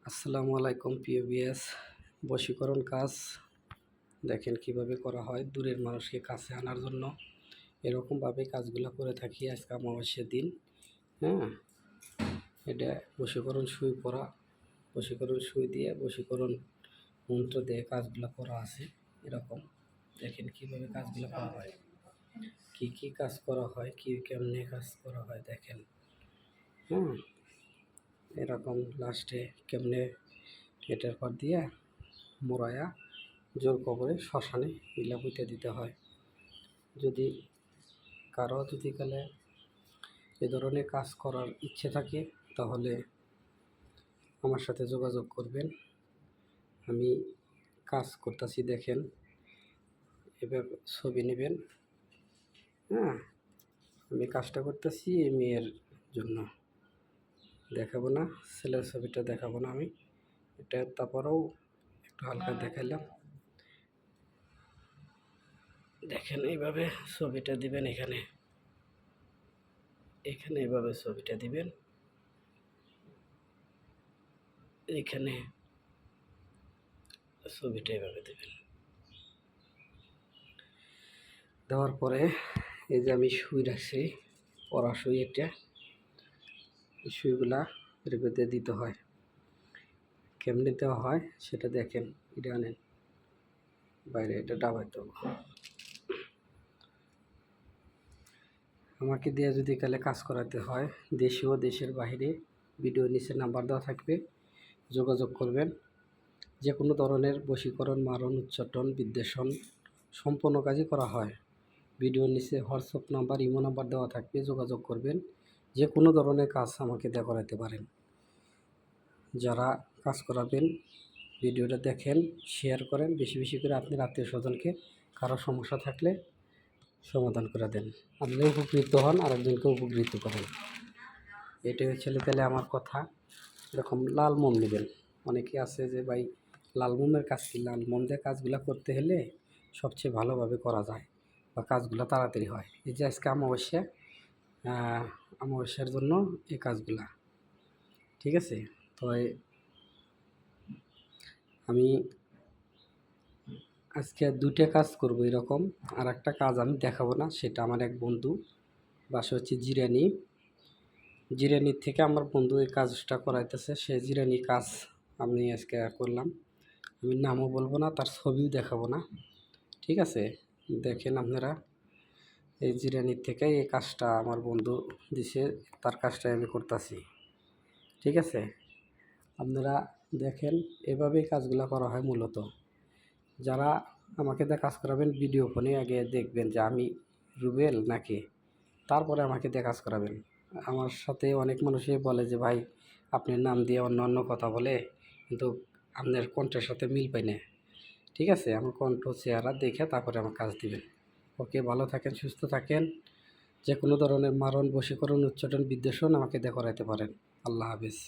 আসসালামু আলাইকুম প্রিয় ভিউয়ার্স। বশীকরণ কাজ দেখেন কিভাবে করা হয় দূরের মানুষকে কাছে আনার জন্য। এরকমভাবে কাজগুলো করে থাকি আজকে অমাবস্যার দিন। হ্যাঁ, এটা বশীকরণ সুই পরা, বশীকরণ সুই দিয়ে বশীকরণ মন্ত্র দিয়ে কাজগুলো করা আছে। এরকম দেখেন কিভাবে কাজগুলো করা হয়, কি কাজ করা হয়, কেমনে কাজ করা হয় দেখেন। হ্যাঁ, এরকম লাস্টে কেমনে এটার পর দিয়ে মোড়ায়া জোর কবরে শ্মশানে পুঁতে দিতে হয়। যদি কারো কালে এ ধরনের কাজ করার ইচ্ছে থাকে তাহলে আমার সাথে যোগাযোগ করবেন। আমি কাজ করতেছি দেখেন, এবার ছবি নেবেন। হ্যাঁ, আমি কাজটা করতেছি এই মেয়ের জন্য, দেখাবো না, ছেলের ছবিটা দেখাবো না আমি। এটা তারপরেও একটু হালকা দেখাইলাম। দেখেন এইভাবে ছবিটা দিবেন, এখানে এইভাবে ছবিটা দিবেন, এইখানে ছবিটা এইভাবে দেবেন। দেওয়ার পরে এই যে আমি সুই রাখছি, পরা সুই, এটা এই সুইগুলা এর ভিতরে দিতে হয়। কেমনে দেওয়া হয় সেটা দেখেন, এটা আনেন বাইরে, এটা ডাবাইতে হবে। আমাকে দিয়ে যদি কালে কাজ করাতে হয়, দেশে ও দেশের বাইরে, ভিডিও নিচে নাম্বার দেওয়া থাকবে, যোগাযোগ করবেন। যে কোনো ধরনের বশীকরণ, মারণ, উচ্চাটন, বিদ্বেষণ সম্পূর্ণ কাজই করা হয়। ভিডিওর নিচে হোয়াটসঅ্যাপ নাম্বার, ইমো নাম্বার দেওয়া থাকবে, যোগাযোগ করবেন। যে কোনো ধরনের কাজ আমাকে দিয়ে করাতে পারেন। যারা কাজ করাবেন ভিডিওটা দেখেন, শেয়ার করেন বেশি বেশি করে আপনার আত্মীয় স্বজনকে। কারো সমস্যা থাকলে সমাধান করে দেন, আপনি উপকৃত হন, আরেকজনকে উপকৃত করেন। এটাই হচ্ছে তাহলে আমার কথা। এরকম লাল মোম নেবেন। অনেকে আছে যে ভাই লাল মোমের কাজ কি, লাল মোম দিয়ে কাজগুলো করতে হলে সবচেয়ে ভালোভাবে করা যায় বা কাজগুলো তাড়াতাড়ি হয়। এই যে আজকে অমাবস্যার জন্য এই কাজগুলা, ঠিক আছে। তো আমি আজকে দুইটা কাজ করব এরকম, আর একটা কাজ আমি দেখাবো না, সেটা আমার এক বন্ধু, বাসা হচ্ছে জিরানির থেকে আমার বন্ধু এই কাজটা করাইতেছে। সে জিরানি কাজ আমি আজকে করলাম। আমি নামও বলবো না, তার ছবিও দেখাবো না, ঠিক আছে। দেখেন আপনারা, এই জিরানির থেকে এই কাজটা আমার বন্ধু দিছে, তার কাজটাই আমি করতেছি, ঠিক আছে। আপনারা দেখেন, এভাবেই কাজগুলো করা হয় মূলত। যারা আমাকে দিয়ে কাজ করাবেন ভিডিও ফোনে আগে দেখবেন যে আমি রুবেল নাকি, তারপরে আমাকে দিয়ে কাজ করাবেন। আমার সাথে অনেক মানুষই বলে যে ভাই আপনার নাম দিয়ে অন্য অন্য কথা বলে, কিন্তু আপনার কণ্ঠের সাথে মিল পাই না। ঠিক আছে, আমার কণ্ঠ চেহারা দেখে তারপরে আমার কাজ দিবেন। ওকে, ভালো থাকেন, সুস্থ থাকেন। যে কোনো ধরনের মারণ, বশীকরণ, উচ্চাটন, বিদ্বেষণ আমাকে দিয়ে করাইতে পারেন। আল্লাহ হাফিজ।